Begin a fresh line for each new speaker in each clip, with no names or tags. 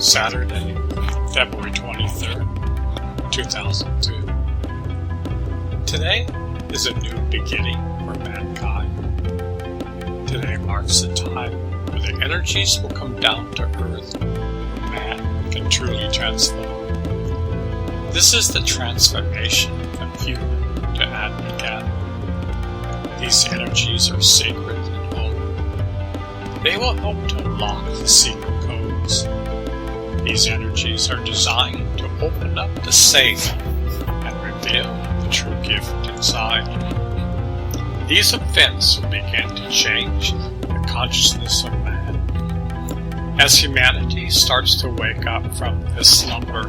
Saturday, February 23rd, 2002. Today is a new beginning for mankind. Today marks the time where the energies will come down to earth and man can truly transform. This is the transformation from human to animal. These energies are sacred and holy. They will help to unlock the secret codes. These energies are designed to open up the safe and reveal the true gift inside. These events will begin to change the consciousness of man. As humanity starts to wake up from this slumber,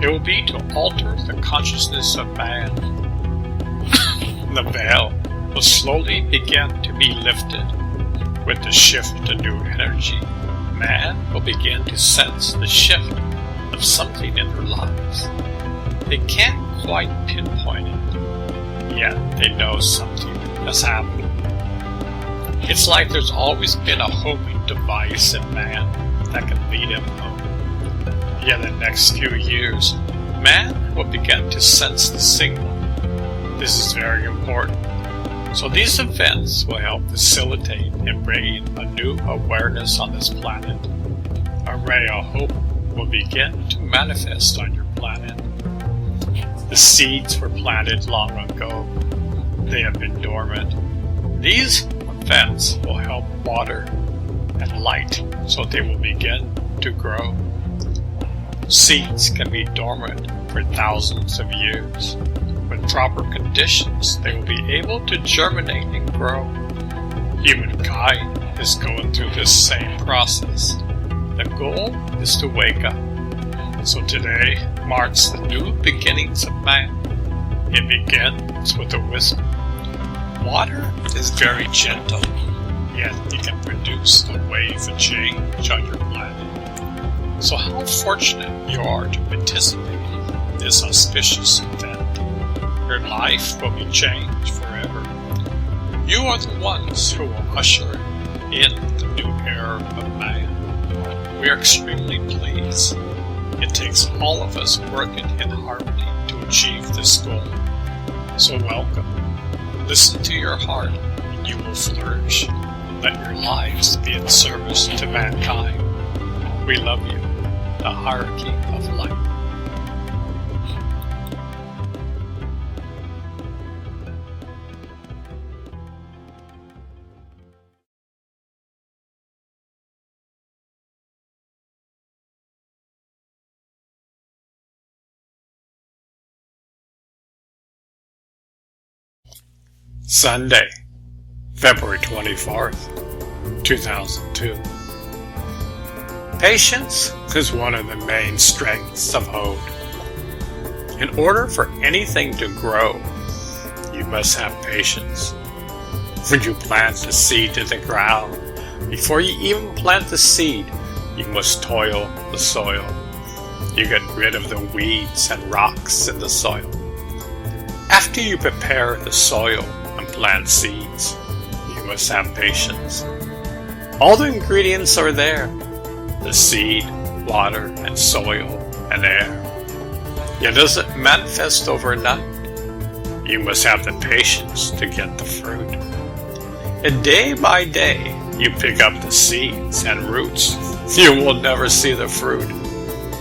it will be to alter the consciousness of man. The veil will slowly begin to be lifted. With the shift to new energy, man will begin to sense the shift of something in their lives. They can't quite pinpoint it, yet they know something has happened. It's like there's always been a homing device in man that can lead him home. Yet in the next few years, man will begin to sense the signal. This is very important. So these events will help facilitate and bring a new awareness on this planet. A ray of hope will begin to manifest on your planet. The seeds were planted long ago. They have been dormant. These events will help water and light so they will begin to grow. Seeds can be dormant for thousands of years. With proper conditions, they will be able to germinate and grow. Humankind is going through this same process. The goal is to wake up. So today marks the new beginnings of man. It begins with a whisper. Water is very gentle, yet it can produce a wave of change on your planet. So how fortunate you are to participate in this auspicious event. Your life will be changed forever. You are the ones who will usher in the new era of man. We are extremely pleased. It takes all of us working in harmony to achieve this goal. So welcome. Listen to your heart and you will flourish. Let your lives be in service to mankind. We love you. The hierarchy of light. Sunday, February 24th, 2002. Patience is one of the main strengths of Ode. In order for anything to grow, you must have patience. When you plant the seed in the ground, before you even plant the seed, you must toil the soil. You get rid of the weeds and rocks in the soil. After you prepare the soil and plant seeds, you must have patience. All the ingredients are there. The seed, water, and soil, and air. Yet does it manifest overnight? You must have the patience to get the fruit. And day by day, you pick up the seeds and roots. You will never see the fruit.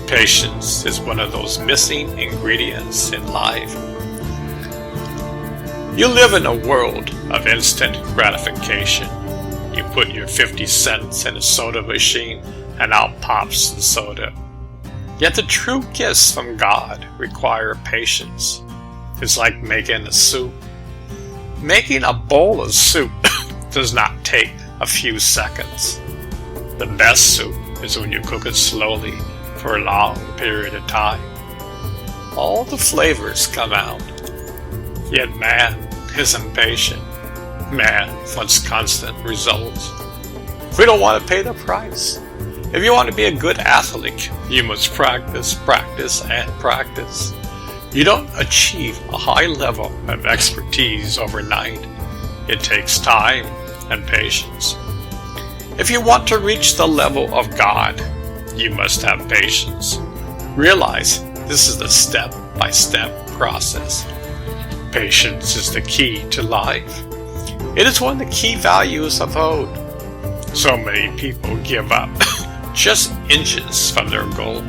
Patience is one of those missing ingredients in life. You live in a world of instant gratification. You put your 50 cents in a soda machine and out pops the soda. Yet the true gifts from God require patience. It's like making a soup. Making a bowl of soup does not take a few seconds. The best soup is when you cook it slowly for a long period of time. All the flavors come out. Yet man is impatient. Man wants constant results. We don't want to pay the price. If you want to be a good athlete, you must practice, practice, and practice. You don't achieve a high level of expertise overnight. It takes time and patience. If you want to reach the level of God, you must have patience. Realize this is a step-by-step process. Patience is the key to life. It is one of the key values of Ode. So many people give up just inches from their goal.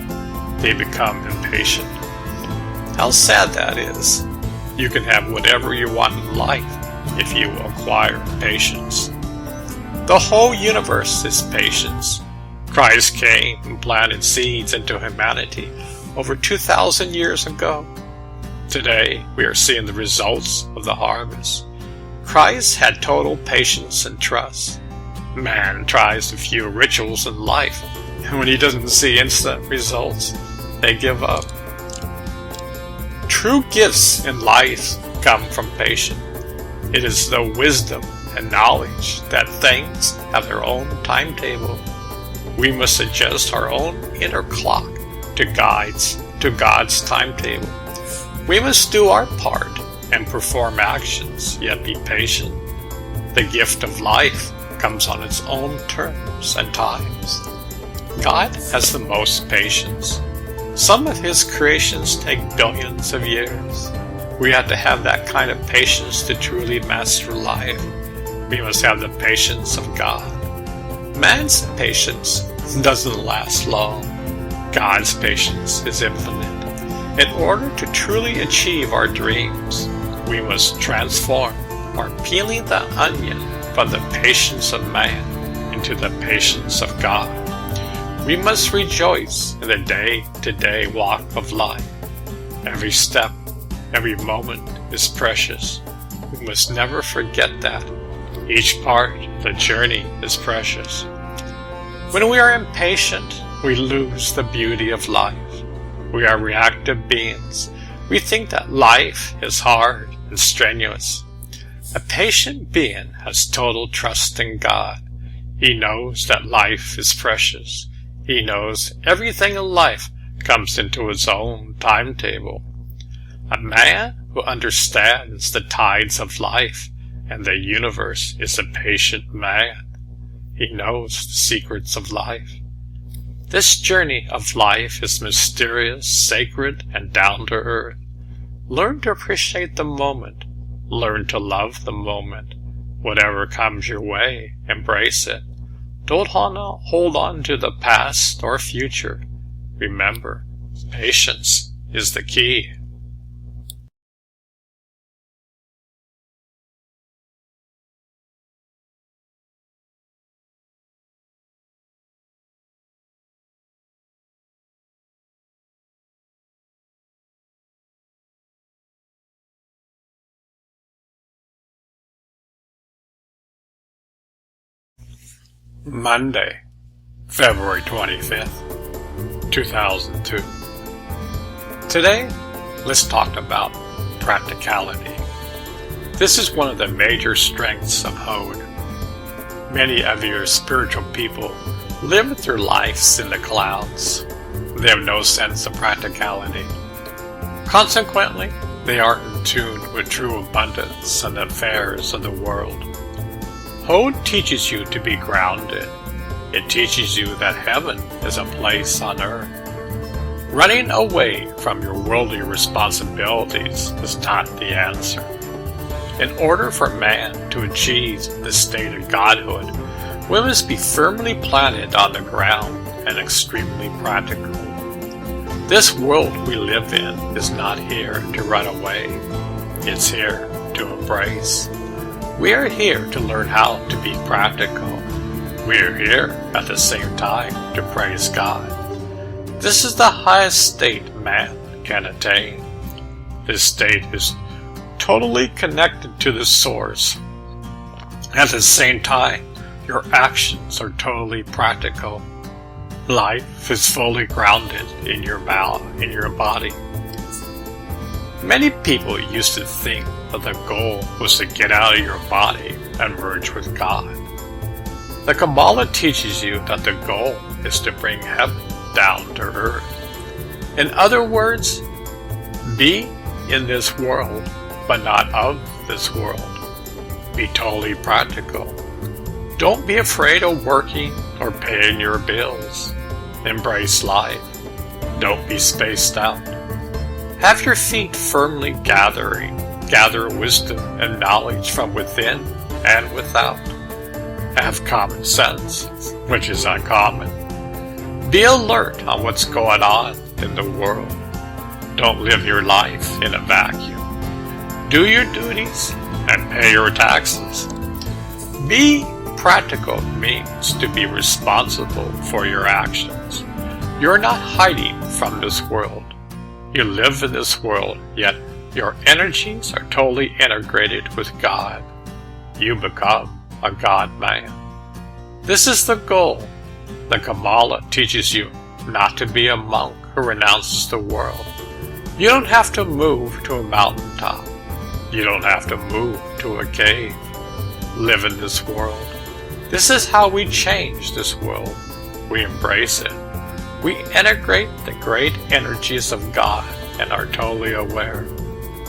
They become impatient. How sad that is. You can have whatever you want in life if you acquire patience. The whole universe is patience. Christ came and planted seeds into humanity over 2,000 years ago. Today, we are seeing the results of the harvest. Christ had total patience and trust. Man tries a few rituals in life, and when he doesn't see instant results, they give up. True gifts in life come from patience. It is the wisdom and knowledge that things have their own timetable. We must adjust our own inner clock to God's timetable. We must do our part and perform actions, yet be patient. The gift of life comes on its own terms and times. God has the most patience. Some of His creations take billions of years. We have to have that kind of patience to truly master life. We must have the patience of God. Man's patience doesn't last long. God's patience is infinite. In order to truly achieve our dreams, we must transform or peeling the onion from the patience of man into the patience of God. We must rejoice in the day-to-day walk of life. Every step, every moment is precious. We must never forget that. Each part of the journey is precious. When we are impatient, we lose the beauty of life. We are reactive beings. We think that life is hard and strenuous. A patient being has total trust in God. He knows that life is precious. He knows everything in life comes into his own timetable. A man who understands the tides of life and the universe is a patient man. He knows the secrets of life. This journey of life is mysterious, sacred, and down to earth. Learn to appreciate the moment. Learn to love the moment. Whatever comes your way, embrace it. Don't hold on to the past or future. Remember, patience is the key. Monday, February 25th, 2002. Today, let's talk about practicality. This is one of the major strengths of Ode. Many of your spiritual people live their lives in the clouds. They have no sense of practicality. Consequently, they aren't in tune with true abundance and the affairs of the world. Ode teaches you to be grounded. It teaches you that heaven is a place on earth. Running away from your worldly responsibilities is not the answer. In order for man to achieve the state of godhood, we must be firmly planted on the ground and extremely practical. This world we live in is not here to run away. It's here to embrace. We are here to learn how to be practical. We are here at the same time to praise God. This is the highest state man can attain. This state is totally connected to the source. At the same time, your actions are totally practical. Life is fully grounded in your body. Many people used to think that the goal was to get out of your body and merge with God. The Kabbalah teaches you that the goal is to bring heaven down to earth. In other words, be in this world, but not of this world. Be totally practical. Don't be afraid of working or paying your bills. Embrace life. Don't be spaced out. Have your feet firmly gather wisdom and knowledge from within and without. Have common sense, which is uncommon. Be alert on what's going on in the world. Don't live your life in a vacuum. Do your duties and pay your taxes. Be practical means to be responsible for your actions. You're not hiding from this world. You live in this world, yet your energies are totally integrated with God. You become a God-man. This is the goal. The Kabbalah teaches you not to be a monk who renounces the world. You don't have to move to a mountaintop. You don't have to move to a cave. Live in this world. This is how we change this world. We embrace it. We integrate the great energies of God and are totally aware.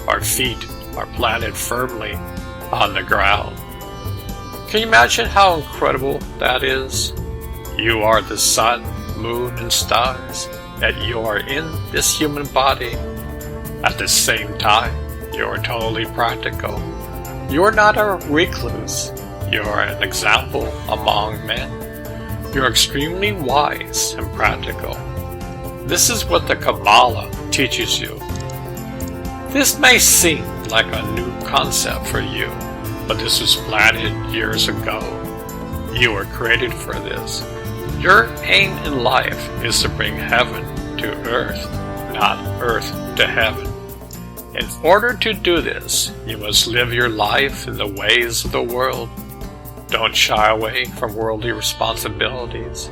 Our feet are planted firmly on the ground. Can you imagine how incredible that is? You are the sun, moon, and stars, yet you are in this human body. At the same time, you are totally practical. You are not a recluse. You are an example among men. You are extremely wise and practical. This is what the Kabbalah teaches you. This may seem like a new concept for you, but this was planted years ago. You were created for this. Your aim in life is to bring heaven to earth, not earth to heaven. In order to do this, you must live your life in the ways of the world. Don't shy away from worldly responsibilities.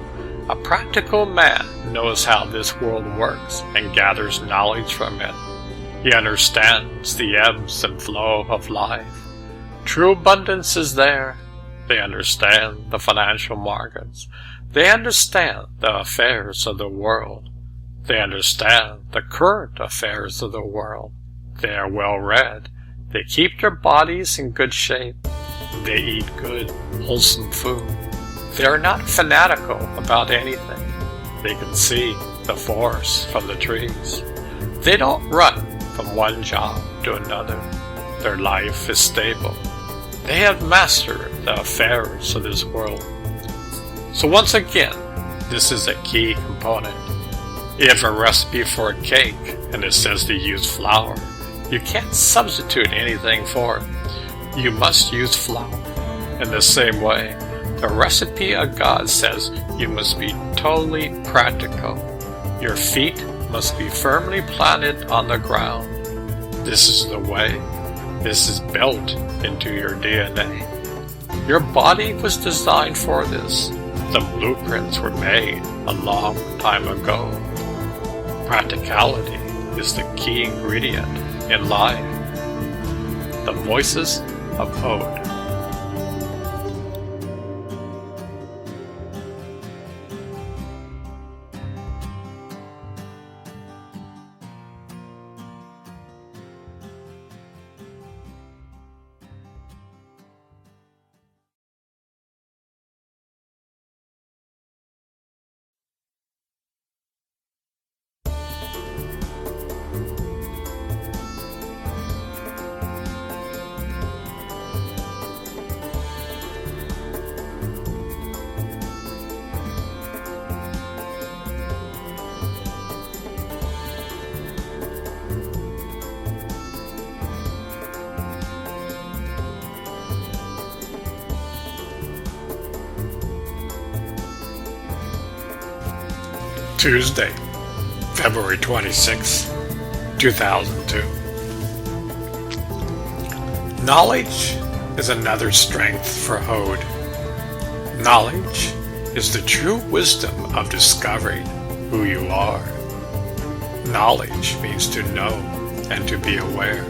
A practical man knows how this world works and gathers knowledge from it. He understands the ebbs and flow of life. True abundance is there. They understand the financial markets. They understand the affairs of the world. They understand the current affairs of the world. They are well read. They keep their bodies in good shape. They eat good, wholesome food. They are not fanatical about anything. They can see the forest from the trees. They don't run from one job to another. Their life is stable. They have mastered the affairs of this world. So once again, this is a key component. You have a recipe for a cake and it says to use flour. You can't substitute anything for it. You must use flour. In the same way, the recipe of God says you must be totally practical. Your feet must be firmly planted on the ground. This is the way. This is built into your DNA. Your body was designed for this. The blueprints were made a long time ago. Practicality is the key ingredient in life. The Voices of Ode. Tuesday, February 26, 2002. Knowledge is another strength for Ode. Knowledge is the true wisdom of discovering who you are. Knowledge means to know and to be aware.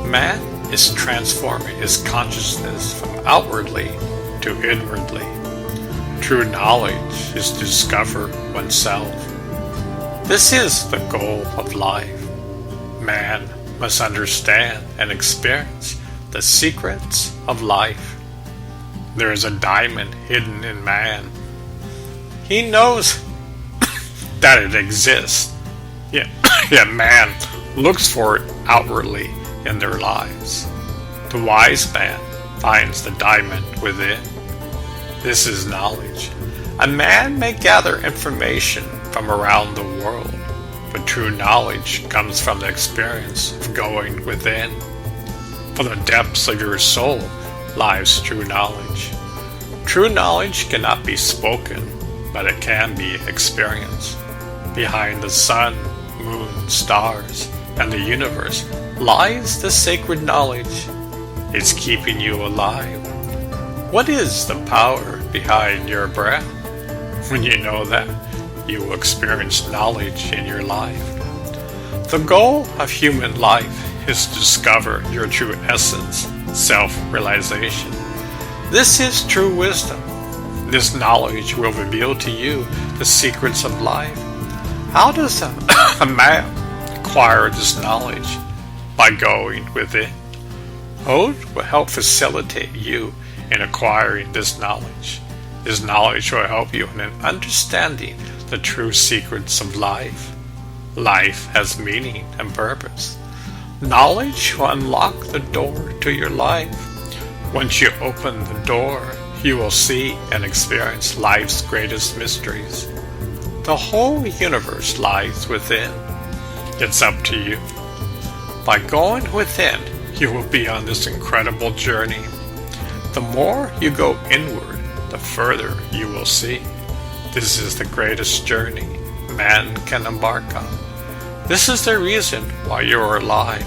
Man is transforming his consciousness from outwardly to inwardly. True knowledge is to discover oneself. This is the goal of life. Man must understand and experience the secrets of life. There is a diamond hidden in man. He knows that it exists. Yet, yet man looks for it outwardly in their lives. The wise man finds the diamond within. This is knowledge. A man may gather information from around the world, but true knowledge comes from the experience of going within. From the depths of your soul lies true knowledge. True knowledge cannot be spoken, but it can be experienced. Behind the sun, moon, stars, and the universe lies the sacred knowledge. It's keeping you alive. What is the power behind your breath? When you know that, you will experience knowledge in your life. The goal of human life is to discover your true essence, self-realization. This is true wisdom. This knowledge will reveal to you the secrets of life. How does a man acquire this knowledge? By going within. Ode will help facilitate you in acquiring this knowledge. This knowledge will help you in understanding the true secrets of life. Life has meaning and purpose. Knowledge will unlock the door to your life. Once you open the door, you will see and experience life's greatest mysteries. The whole universe lies within. It's up to you. By going within, you will be on this incredible journey. The more you go inward, the further you will see. This is the greatest journey man can embark on. This is the reason why you are alive.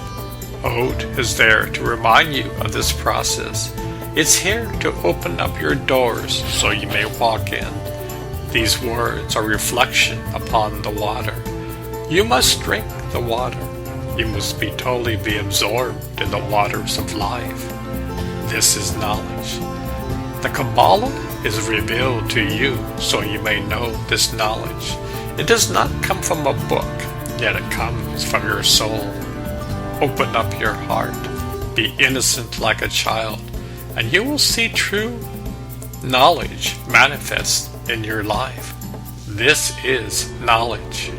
Ode is there to remind you of this process. It's here to open up your doors so you may walk in. These words are reflection upon the water. You must drink the water. You must be totally absorbed in the waters of life. This is knowledge. The Kabbalah is revealed to you so you may know this knowledge. It does not come from a book, yet it comes from your soul. Open up your heart. Be innocent like a child, and you will see true knowledge manifest in your life. This is knowledge.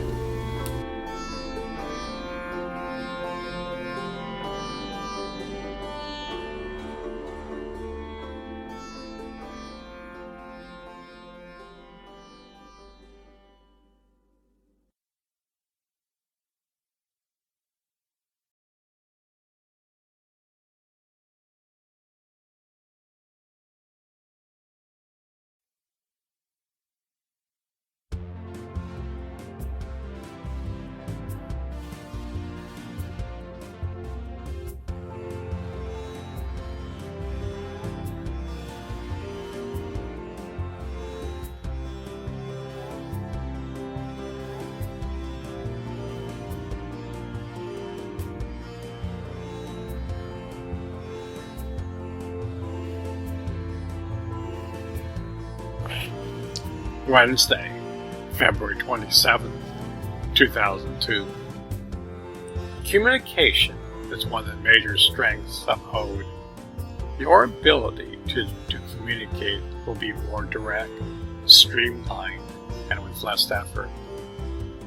Wednesday, February 27th, 2002. Communication is one of the major strengths of Ode. Your ability to communicate will be more direct, streamlined, and with less effort.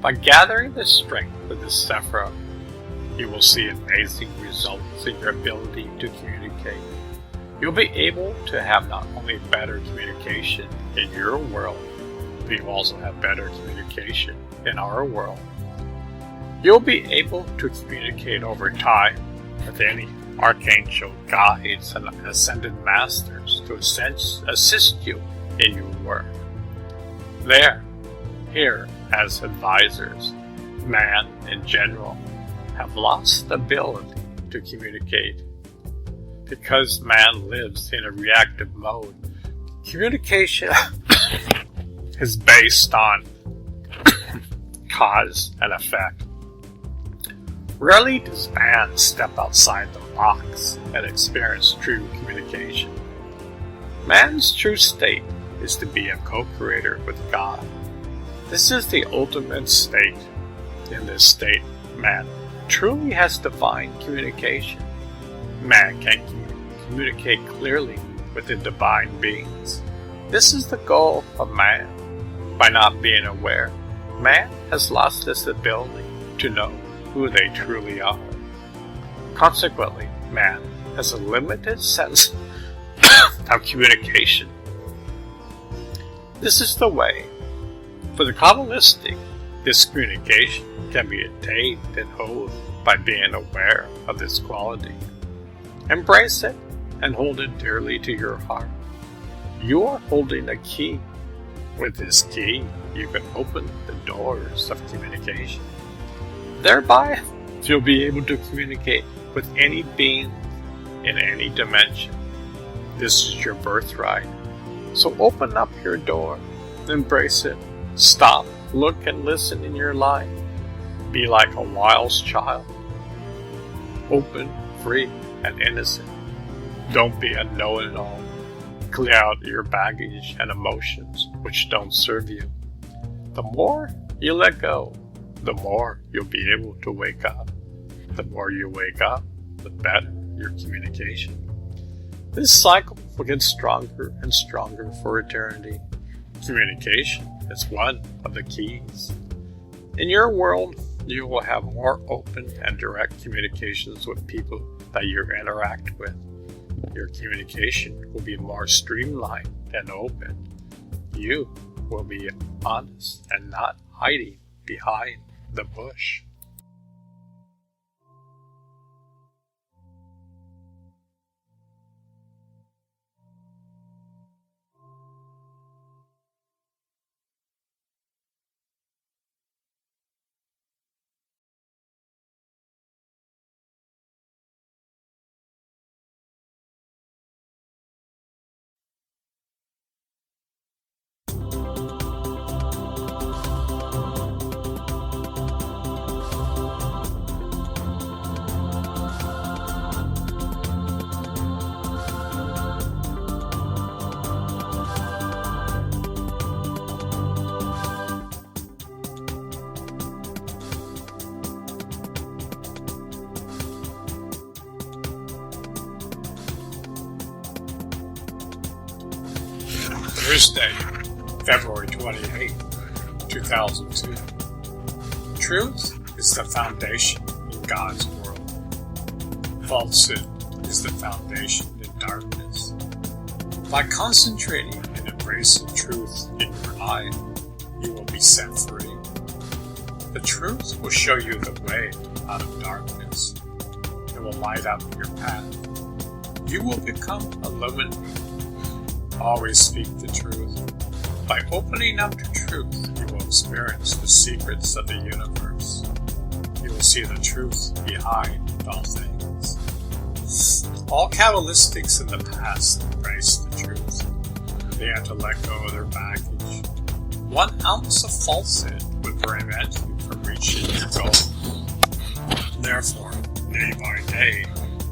By gathering the strength of this sephra, you will see amazing results in your ability to communicate. You'll be able to have not only better communication in your world, but you'll also have better communication in our world. You'll be able to communicate over time with any archangel, guides, and ascended masters to assist you in your work. Here, as advisors, man in general have lost the ability to communicate. Because man lives in a reactive mode, communication is based on cause and effect. Rarely does man step outside the box and experience true communication. Man's true state is to be a co-creator with God. This is the ultimate state. In this state, man truly has divine communication. Man can communicate clearly with the divine beings. This is the goal of man. By not being aware, Man has lost this ability to know who they truly are. Consequently, man has a limited sense of communication. This is the way. For the Kabbalistic, this communication can be attained and held by being aware of this quality. Embrace it and hold it dearly to your heart. You are holding a key. With this key, you can open the doors of communication. Thereby, you'll be able to communicate with any being in any dimension. This is your birthright. So open up your door, embrace it, stop, look, and listen in your life. Be like a wise child, open, free, and innocent. Don't be a know-it-all. Clear out your baggage and emotions which don't serve you. The more you let go, the more you'll be able to wake up. The more you wake up, the better your communication. This cycle will get stronger and stronger for eternity. Communication is one of the keys. In your world, you will have more open and direct communications with people that you interact with. Your communication will be more streamlined and open. You will be honest and not hiding behind the bush. Thursday, February 28, 2002. Truth is the foundation in God's world. Falsehood is the foundation in darkness. By concentrating and embracing truth in your life, you will be set free. The truth will show you the way out of darkness. It will light up your path. You will become illuminated. Always speak the truth. By opening up to truth, you will experience the secrets of the universe. You will see the truth behind all things. All Kabbalistics in the past embraced the truth. They had to let go of their baggage. 1 ounce of falsehood would prevent you from reaching your goal. Therefore, day by day,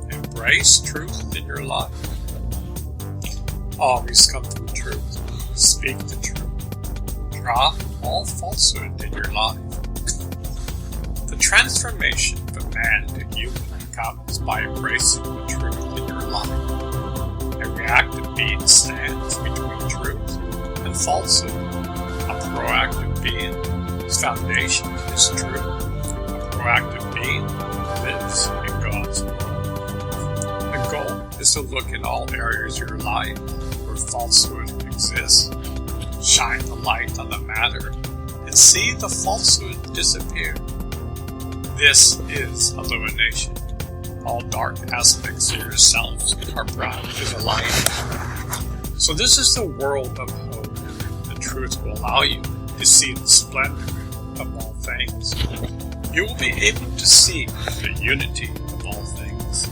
embrace truth in your life. Always come from truth. Speak the truth. Drop all falsehood in your life. The transformation from man to human comes by embracing the truth in your life. A reactive being stands between truth and falsehood. A proactive being's foundation is truth. A proactive being lives in God's world. The goal is to look in all areas of your life where falsehood exists, shine the light on the matter, and see the falsehood disappear. This is illumination. All dark aspects of yourselves are brought to the light. So this is the world of hope. The truth will allow you to see the splendor of all things. You will be able to see the unity of all things.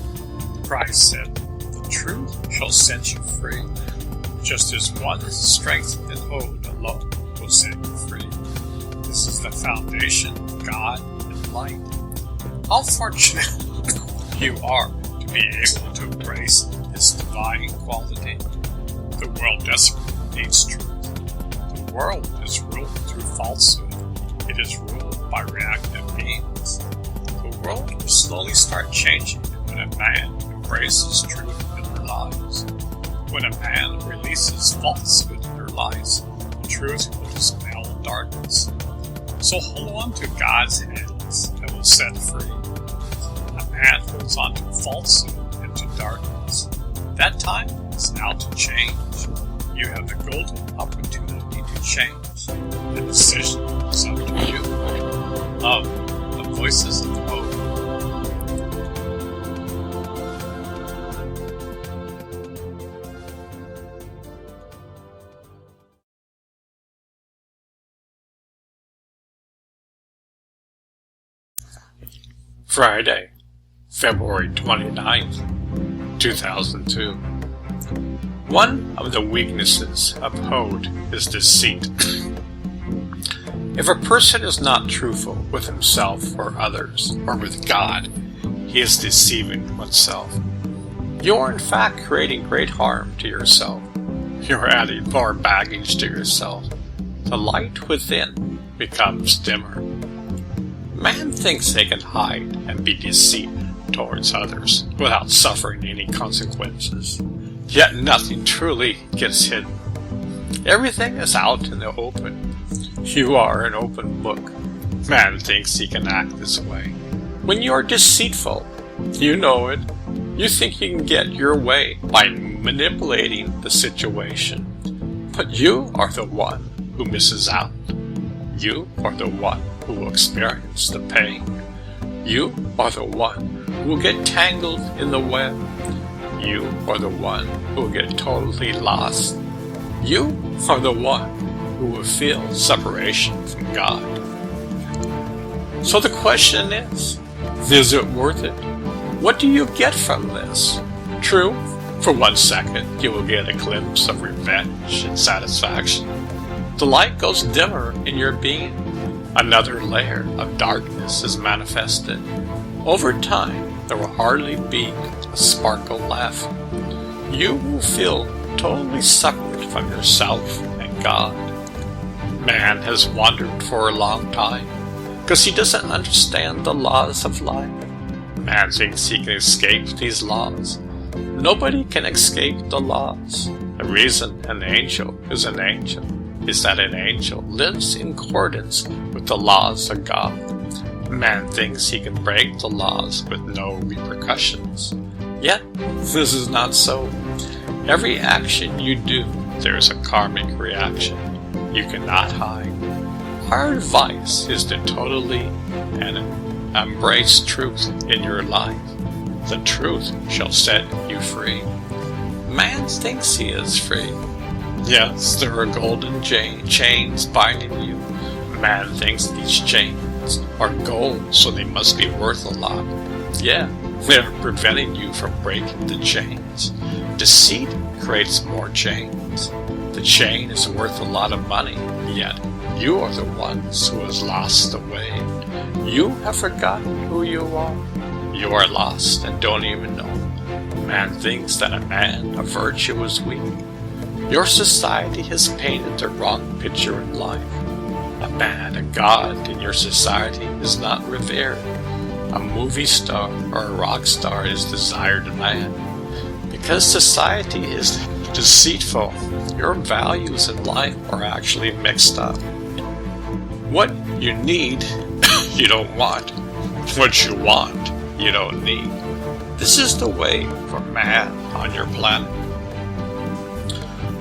Christ said, "The truth shall set you free." Just as one strength and hold alone will set you free. This is the foundation, God and light. How fortunate you are to be able to embrace this divine quality. The world desperately needs truth. The world is ruled through falsehood. It is ruled by reactive beings. The world will slowly start changing when a man embraces truth in their lives. When a man releases falsehood in their lives, truth will dispel darkness. So hold on to God's hands that will set free. A man holds on to falsehood and to darkness. That time is now to change. You have the golden opportunity to change. The decision is up to you. Love the voices of hope. Friday, February 29th, 2002. One of the weaknesses of Hode is deceit. If a person is not truthful with himself or others, or with God, he is deceiving oneself. You are in fact creating great harm to yourself. You are adding more baggage to yourself. The light within becomes dimmer. Man thinks they can hide and be deceit towards others without suffering any consequences. Yet nothing truly gets hidden. Everything is out in the open. You are an open book. Man thinks he can act this way. When you are deceitful, you know it. You think you can get your way by manipulating the situation. But you are the one who misses out. You are the one who will experience the pain. You are the one who will get tangled in the web. You are the one who will get totally lost. You are the one who will feel separation from God. So the question is it worth it? What do you get from this? True, for 1 second you will get a glimpse of revenge and satisfaction. The light goes dimmer in your being. Another layer of darkness is manifested. Over time, there will hardly be a sparkle left. You will feel totally separate from yourself and God. Man has wandered for a long time because he doesn't understand the laws of life. Man thinks he can escape these laws. Nobody can escape the laws. The reason an angel is an angel is that an angel lives in accordance with the laws of God. Man thinks he can break the laws with no repercussions. Yet, this is not so. Every action you do, there is a karmic reaction. You cannot hide. Our advice is to totally embrace truth in your life. The truth shall set you free. Man thinks he is free. Yes, there are golden chains binding you. Man thinks these chains are gold, so they must be worth a lot. Yeah, they're preventing you from breaking the chains. Deceit creates more chains. The chain is worth a lot of money, yet you are the ones who has lost the way. You have forgotten who you are. You are lost and don't even know. Man thinks that a man of virtue is weak. Your society has painted the wrong picture in life. A man, a god in your society is not revered. A movie star or a rock star is desired in man. Because society is deceitful, your values in life are actually mixed up. What you need, you don't want. What you want, you don't need. This is the way for man on your planet.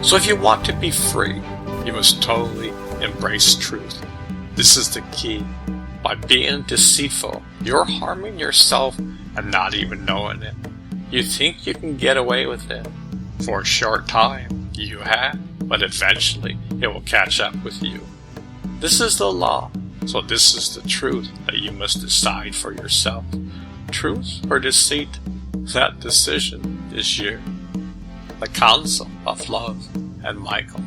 So if you want to be free, you must totally embrace truth. This is the key. By being deceitful, you're harming yourself and not even knowing it. You think you can get away with it. For a short time, you have, but eventually it will catch up with you. This is the law, so this is the truth that you must decide for yourself. Truth or deceit, that decision is you. The Council of Love and Michael.